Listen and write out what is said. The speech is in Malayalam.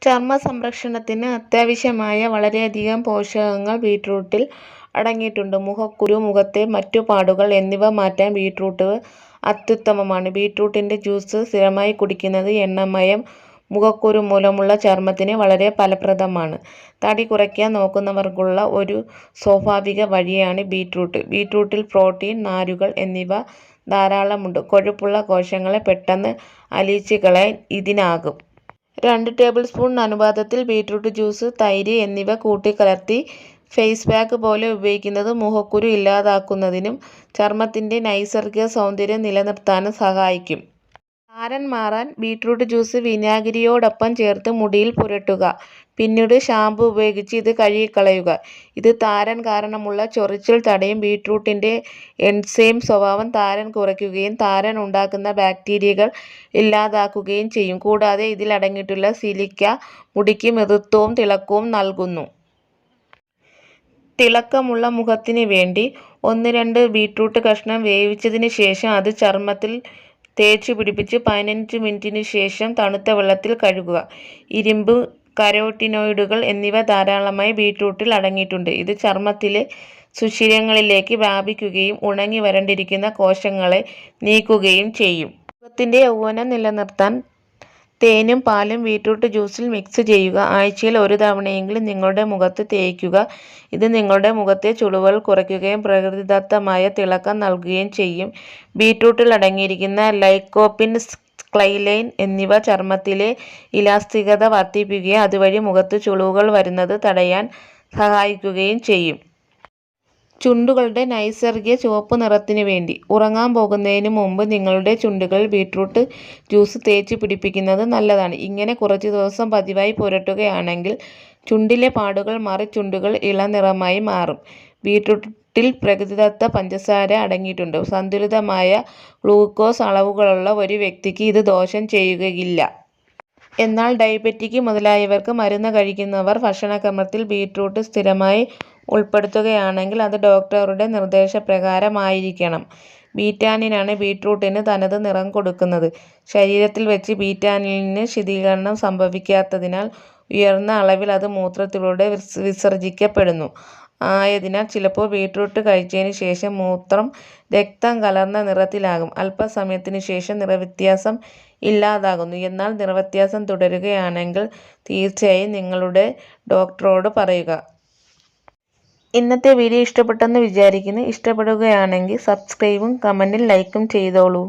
ചർമ്മ സംരക്ഷണത്തിന് അത്യാവശ്യമായ വളരെയധികം പോഷകങ്ങൾ ബീറ്റ്റൂട്ടിൽ അടങ്ങിയിട്ടുണ്ട്. മുഖക്കുരു, മുഖത്തെ മറ്റു പാടുകൾ എന്നിവ മാറ്റാൻ ബീറ്റ്റൂട്ട് അത്യുത്തമമാണ്. ബീറ്റ്റൂട്ടിൻ്റെ ജ്യൂസ് സ്ഥിരമായി കുടിക്കുന്നത് എണ്ണമയം മുഖക്കുരു മൂലമുള്ള ചർമ്മത്തിന് വളരെ ഫലപ്രദമാണ്. തടി കുറയ്ക്കാൻ നോക്കുന്നവർക്കുള്ള ഒരു സ്വാഭാവിക വഴിയാണ് ബീറ്റ്റൂട്ട്. ബീറ്റ്റൂട്ടിൽ പ്രോട്ടീൻ, നാരുകൾ എന്നിവ ധാരാളമുണ്ട്. കൊഴുപ്പുള്ള കോശങ്ങളെ പെട്ടെന്ന് അലിയിച്ച് കളയാൻ ഇതിനാകും. 2 ടേബിൾ സ്പൂൺ അനുപാതത്തിൽ ബീറ്റ്റൂട്ട് ജ്യൂസ്, തൈര് എന്നിവ കൂട്ടിക്കലർത്തി ഫേസ് പാക്ക് പോലെ ഉപയോഗിക്കുന്നത് മുഖക്കുരു ഇല്ലാതാക്കുന്നതിനും ചർമ്മത്തിൻ്റെ നൈസർഗിക സൗന്ദര്യം നിലനിർത്താനും സഹായിക്കും. താരൻ മാറാൻ ബീറ്റ്റൂട്ട് ജ്യൂസ് വിനാഗിരിയോടൊപ്പം ചേർത്ത് മുടിയിൽ പുരട്ടുക. പിന്നീട് ഷാമ്പു ഉപയോഗിച്ച് ഇത് കഴുകിക്കളയുക. ഇത് താരൻ കാരണമുള്ള ചൊറിച്ചിൽ തടയും. ബീറ്റ്റൂട്ടിൻ്റെ എൻസൈം സ്വഭാവം താരൻ കുറയ്ക്കുകയും താരൻ ഉണ്ടാക്കുന്ന ബാക്ടീരിയകൾ ഇല്ലാതാക്കുകയും ചെയ്യും. കൂടാതെ ഇതിൽ അടങ്ങിയിട്ടുള്ള സിലിക്ക മുടിക്ക് മൃദുത്വവും തിളക്കവും നൽകുന്നു. തിളക്കമുള്ള മുഖത്തിന് വേണ്ടി 1-2 ബീറ്റ്റൂട്ട് കഷ്ണം വേവിച്ചതിന് ശേഷം അത് ചർമ്മത്തിൽ തേച്ചു പിടിപ്പിച്ച് 15 മിനിറ്റിന് ശേഷം തണുത്ത വെള്ളത്തിൽ കഴുകുക. ഇരുമ്പ്, കരോട്ടിനോയിഡുകൾ എന്നിവ ധാരാളമായി ബീറ്റ്റൂട്ടിൽ അടങ്ങിയിട്ടുണ്ട്. ഇത് ചർമ്മത്തിലെ സുഷിരങ്ങളിലേക്ക് വ്യാപിക്കുകയും ഉണങ്ങി വരണ്ടിരിക്കുന്ന കോശങ്ങളെ നീക്കുകയും ചെയ്യും. മുഖത്തിൻ്റെ യൗവനം നിലനിർത്താൻ തേനും പാലും ബീറ്റ്റൂട്ട് ജ്യൂസിൽ മിക്സ് ചെയ്യുക. ആഴ്ചയിൽ 1 തവണയെങ്കിലും നിങ്ങളുടെ മുഖത്ത് തേയ്ക്കുക. ഇത് നിങ്ങളുടെ മുഖത്തെ ചുളിവുകൾ കുറയ്ക്കുകയും പ്രകൃതിദത്തമായ തിളക്കം നൽകുകയും ചെയ്യും. ബീറ്റ്റൂട്ടിൽ അടങ്ങിയിരിക്കുന്ന ലൈക്കോപ്പിൻ, സ്ക്ലൈലൈൻ എന്നിവ ചർമ്മത്തിലെ ഇലാസ്തികത വർദ്ധിപ്പിക്കുകയും അതുവഴി മുഖത്ത് ചുളിവുകൾ വരുന്നത് തടയാൻ സഹായിക്കുകയും ചെയ്യും. ചുണ്ടുകളുടെ നൈസർഗിക ചുവപ്പ് നിറത്തിന് വേണ്ടി ഉറങ്ങാൻ പോകുന്നതിന് മുമ്പ് നിങ്ങളുടെ ചുണ്ടുകളിൽ ബീറ്റ്റൂട്ട് ജ്യൂസ് തേച്ച് പിടിപ്പിക്കുന്നത് നല്ലതാണ്. ഇങ്ങനെ കുറച്ച് ദിവസം പതിവായി പുരട്ടുകയാണെങ്കിൽ ചുണ്ടിലെ പാടുകൾ മാറി ചുണ്ടുകൾ ഇളനിറമായി മാറും. ബീറ്റ്റൂട്ടിൽ പ്രകൃതിദത്ത പഞ്ചസാര അടങ്ങിയിട്ടുണ്ട്. സന്തുലിതമായ ഗ്ലൂക്കോസ് അളവുകളുള്ള ഒരു വ്യക്തിക്ക് ഇത് ദോഷം ചെയ്യുകയില്ല. എന്നാൽ ഡയബറ്റിക് മുതലായവർക്ക് മരുന്ന് കഴിക്കുന്നവർ ഭക്ഷണക്രമത്തിൽ ബീറ്റ്റൂട്ട് സ്ഥിരമായി ഉൾപ്പെടുത്തുകയാണെങ്കിൽ അത് ഡോക്ടറുടെ നിർദ്ദേശപ്രകാരമായിരിക്കണം. ബീറ്റാനിനാണ് ബീറ്റ്റൂട്ടിന് തനത് നിറം കൊടുക്കുന്നത്. ശരീരത്തിൽ വെച്ച് ബീറ്റാനിന് ശീതീകരണം സംഭവിക്കാത്തതിനാൽ ഉയർന്ന അളവിൽ അത് മൂത്രത്തിലൂടെ വിസർജിക്കപ്പെടുന്നു. ആയതിനാൽ ചിലപ്പോൾ ബീറ്റ്റൂട്ട് കഴിച്ചതിന് ശേഷം മൂത്രം രക്തം കലർന്ന നിറത്തിലാകും. അല്പസമയത്തിന് ശേഷം നിറവ്യത്യാസം ഇല്ലാതാകുന്നു. എന്നാൽ നിറവ്യത്യാസം തുടരുകയാണെങ്കിൽ തീർച്ചയായും നിങ്ങളുടെ ഡോക്ടറോട് പറയുക. ഇന്നത്തെ വീഡിയോ ഇഷ്ടപ്പെട്ടെന്ന് വിചാരിക്കുന്നു. ഇഷ്ടപ്പെടുകയാണെങ്കിൽ സബ്സ്ക്രൈബും കമൻറ്റും ലൈക്കും ചെയ്തോളൂ.